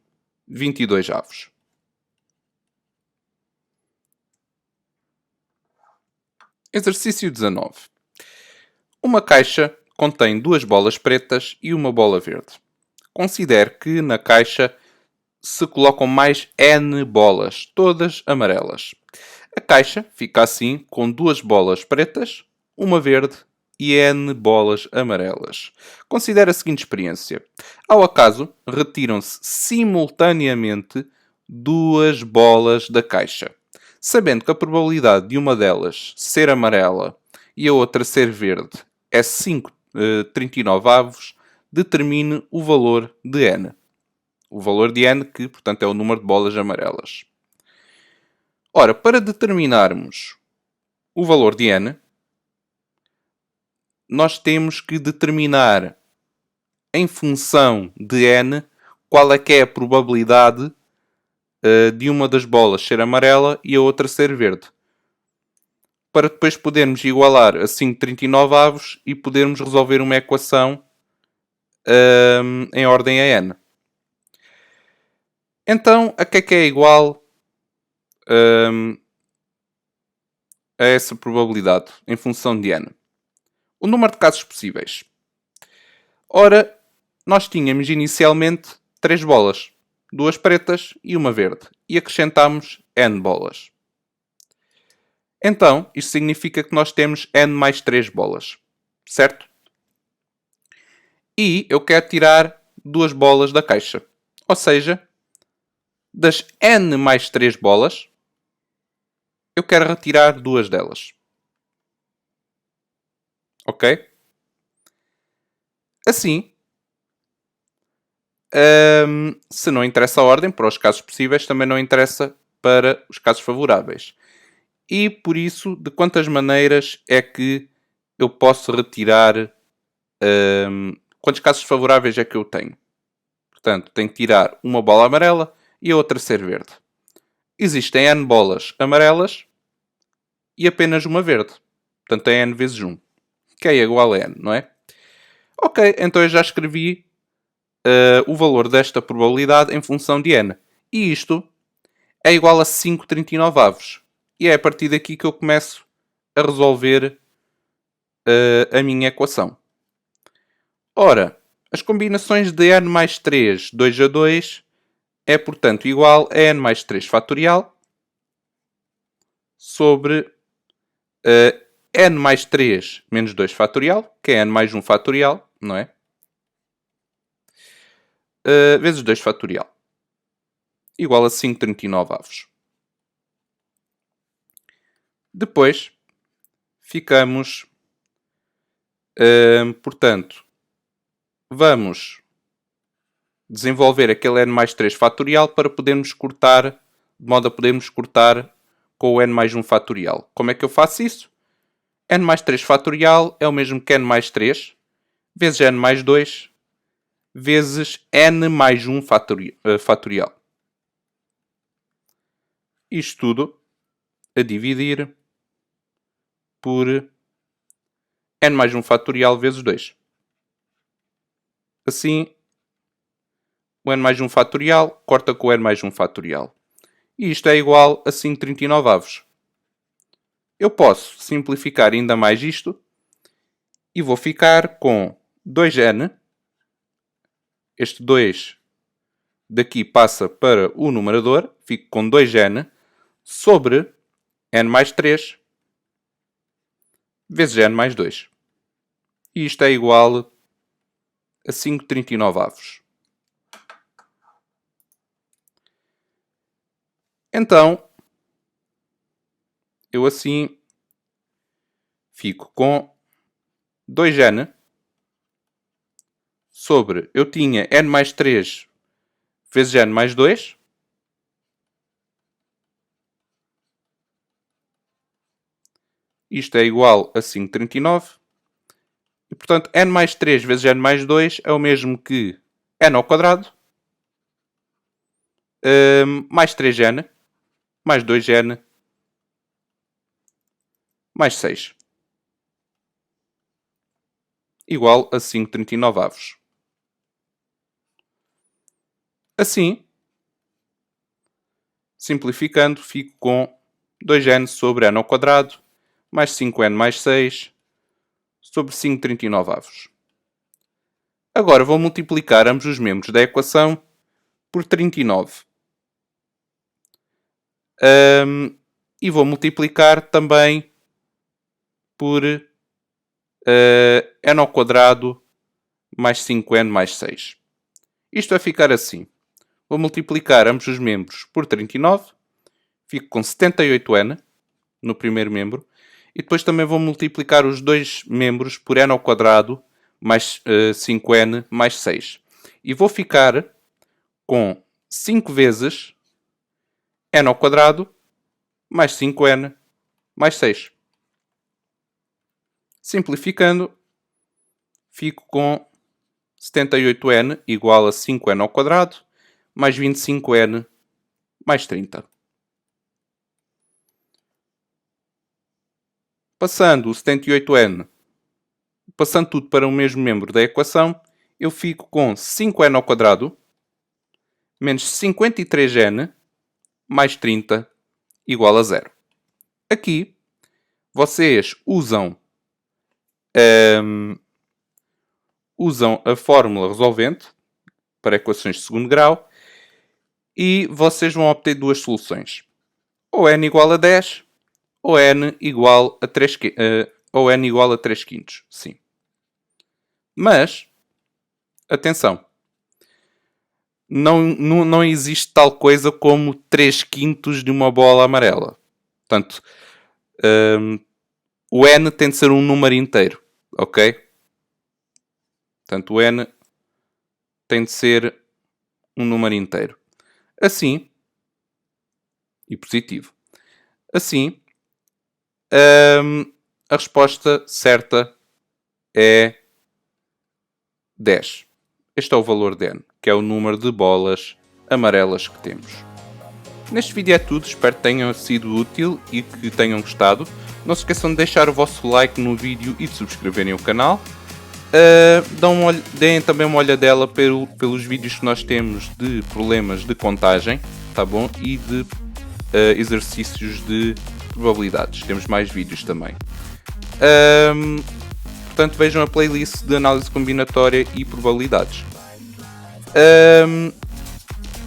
22 avos. Exercício 19. Uma caixa contém 2 bolas pretas e uma bola verde. Considere que na caixa se colocam mais N bolas, todas amarelas. A caixa fica assim com 2 bolas pretas, uma verde e N bolas amarelas. Considere a seguinte experiência. Ao acaso, retiram-se simultaneamente 2 bolas da caixa. Sabendo que a probabilidade de uma delas ser amarela e a outra ser verde é 5,39 avos, determine o valor de N. O valor de N, que, portanto, é o número de bolas amarelas. Ora, para determinarmos o valor de N, nós temos que determinar, em função de N, qual é que é a probabilidade de uma das bolas ser amarela e a outra ser verde. Para depois podermos igualar a 5,39 avos e podermos resolver uma equação em ordem a N. Então, a que é igual a essa probabilidade em função de N? O número de casos possíveis. Ora, nós tínhamos inicialmente 3 bolas, 2 pretas e uma verde, e acrescentámos N bolas. Então, isto significa que nós temos N mais 3 bolas, certo? E eu quero tirar 2 bolas da caixa. Ou seja, das N mais 3 bolas, eu quero retirar 2 delas. Ok? Assim, se não interessa a ordem para os casos possíveis, também não interessa para os casos favoráveis. E por isso, de quantas maneiras é que eu posso retirar quantos casos favoráveis é que eu tenho? Portanto, tenho que tirar uma bola amarela e a outra ser verde. Existem N bolas amarelas e apenas uma verde. Portanto, é N vezes 1, que é igual a N, não é? Ok, então eu já escrevi o valor desta probabilidade em função de N. E isto é igual a 5,39 avos. E é a partir daqui que eu começo a resolver a minha equação. Ora, as combinações de n mais 3, 2 a 2, é portanto igual a n mais 3 fatorial sobre n mais 3 menos 2 fatorial, que é n mais 1 fatorial, não é? Vezes 2 fatorial. Igual a 5,39 avos. Depois, ficamos, portanto, vamos desenvolver aquele n mais 3 fatorial para podermos cortar, de modo a podermos cortar com o n mais 1 fatorial. Como é que eu faço isso? N mais 3 fatorial é o mesmo que n mais 3 vezes n mais 2 vezes n mais 1 fatorial. Isto tudo a dividir por n mais 1 fatorial vezes 2. Assim, o n mais 1 fatorial corta com o n mais 1 fatorial. E isto é igual a 5,39 avos. Eu posso simplificar ainda mais isto e vou ficar com 2n. Este 2 daqui passa para o numerador. Fico com 2n sobre n mais 3 vezes n mais 2. E isto é igual a 5,39 avos. Então, eu assim fico com 2n sobre, eu tinha n mais 3 vezes n mais 2. Isto é igual a 5,39. E, portanto, n mais 3 vezes n mais 2 é o mesmo que n ao quadrado mais 3n mais 2n mais 6. Igual a 5,39 avos. Assim, simplificando, fico com 2n sobre n ao quadrado mais 5n mais 6 sobre 5,39 avos. Agora vou multiplicar ambos os membros da equação por 39. E vou multiplicar também por n ao quadrado mais 5n mais 6. Isto vai ficar assim. Vou multiplicar ambos os membros por 39. Fico com 78n no primeiro membro. E depois também vou multiplicar os dois membros por n ao quadrado mais 5n mais 6. E vou ficar com 5 vezes n ao quadrado mais 5n mais 6. Simplificando, fico com 78n igual a 5n ao quadrado mais 25n mais 30. Passando o 78n, passando tudo para o mesmo membro da equação, eu fico com 5n ao quadrado menos 53n mais 30 igual a 0. Aqui, vocês usam a fórmula resolvente para equações de segundo grau e vocês vão obter duas soluções. Ou n igual a 10 ou n igual a 3, ou n igual a 3 quintos. Sim. Mas, atenção, não existe tal coisa como 3 quintos de uma bola amarela. Portanto, o n tem de ser um número inteiro, ok? Portanto, o n tem de ser um número inteiro. Assim, e positivo. Assim, a resposta certa é 10. Este é o valor de N, que é o número de bolas amarelas que temos. Neste vídeo é tudo, espero que tenham sido útil e que tenham gostado. Não se esqueçam de deixar o vosso like no vídeo e de subscreverem o canal. Deem também uma olhadela pelos vídeos que nós temos de problemas de contagem, tá bom? E de exercícios de probabilidades. Temos mais vídeos também. Portanto, vejam a playlist de análise combinatória e probabilidades.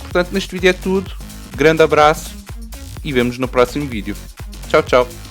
Portanto, neste vídeo é tudo. Grande abraço e vemos no próximo vídeo. Tchau, tchau.